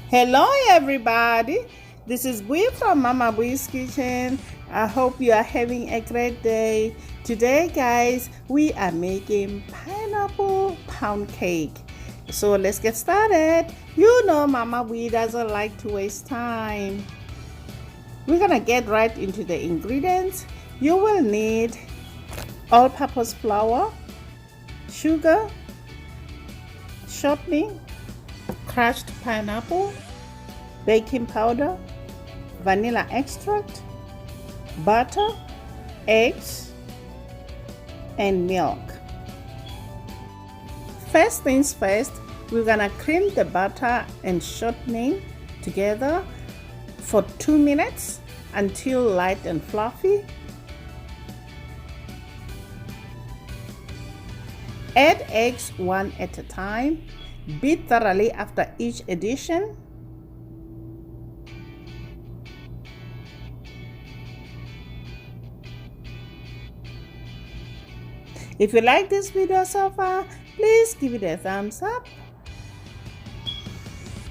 Hello everybody, this is Bui from Mama Bui's Kitchen. I hope you are having a great day. Today guys, we are making pineapple pound cake. So let's get started. You know Mama Bui doesn't like to waste time. We're gonna get right into the ingredients. You will need all-purpose flour, sugar, shortening, crushed pineapple, baking powder, vanilla extract, butter, eggs, and milk. First things first, we're gonna cream the butter and shortening together for 2 minutes until light and fluffy. Add eggs one at a time. Beat thoroughly after each addition. If you like this video so far, please give it a thumbs up.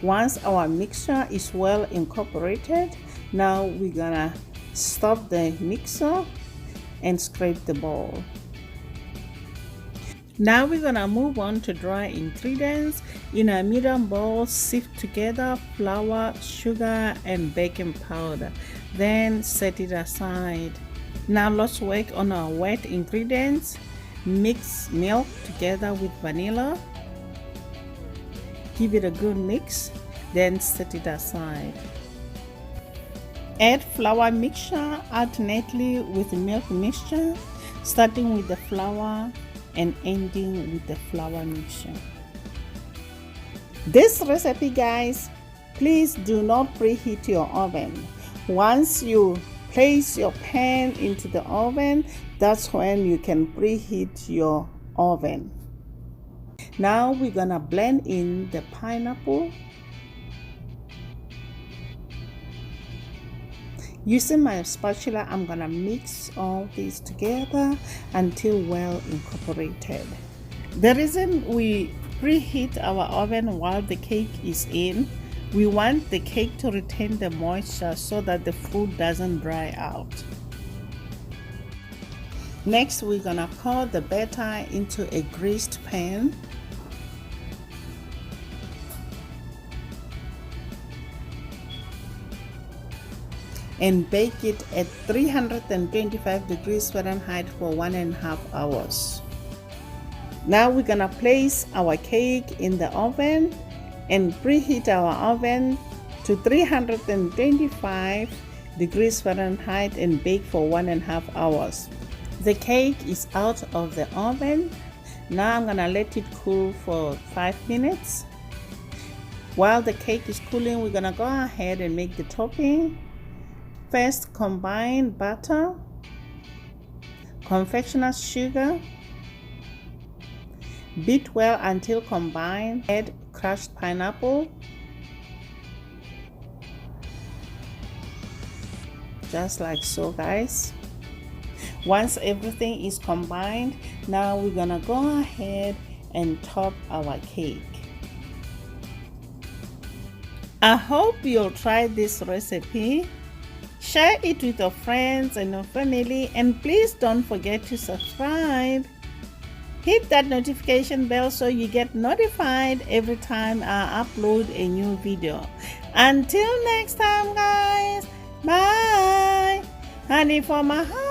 Once our mixture is well incorporated, now we're gonna stop the mixer and scrape the bowl. Now we're gonna move on to dry ingredients. In a medium bowl, sift together flour, sugar, and baking powder. Then set it aside. Now let's work on our wet ingredients. Mix milk together with vanilla. Give it a good mix, then set it aside. Add flour mixture alternately with milk mixture, starting with the flour and ending with the flour mixture. This recipe guys, please do not preheat your oven. Once you place your pan into the oven, that's when you can preheat your oven. Now we're gonna blend in the pineapple. Using my spatula, I'm gonna mix all these together until well incorporated. The reason we preheat our oven while the cake is in, we want the cake to retain the moisture so that the food doesn't dry out. Next, we're gonna pour the batter into a greased pan. And bake it at 325 degrees Fahrenheit for 1.5 hours. Now we're gonna place our cake in the oven and preheat our oven to 325 degrees Fahrenheit and bake for 1.5 hours. The cake is out of the oven. Now I'm gonna let it cool for 5 minutes. While the cake is cooling, we're gonna go ahead and make the topping. First, combine butter, confectioners sugar, beat well until combined. Add crushed pineapple, just like so guys. Once everything is combined, now we're gonna go ahead and top our cake. I hope you'll try this recipe. Share it with your friends and your family, and please don't forget to subscribe. Hit that notification bell so you get notified every time I upload a new video. Until next time guys, bye. Honey for my heart.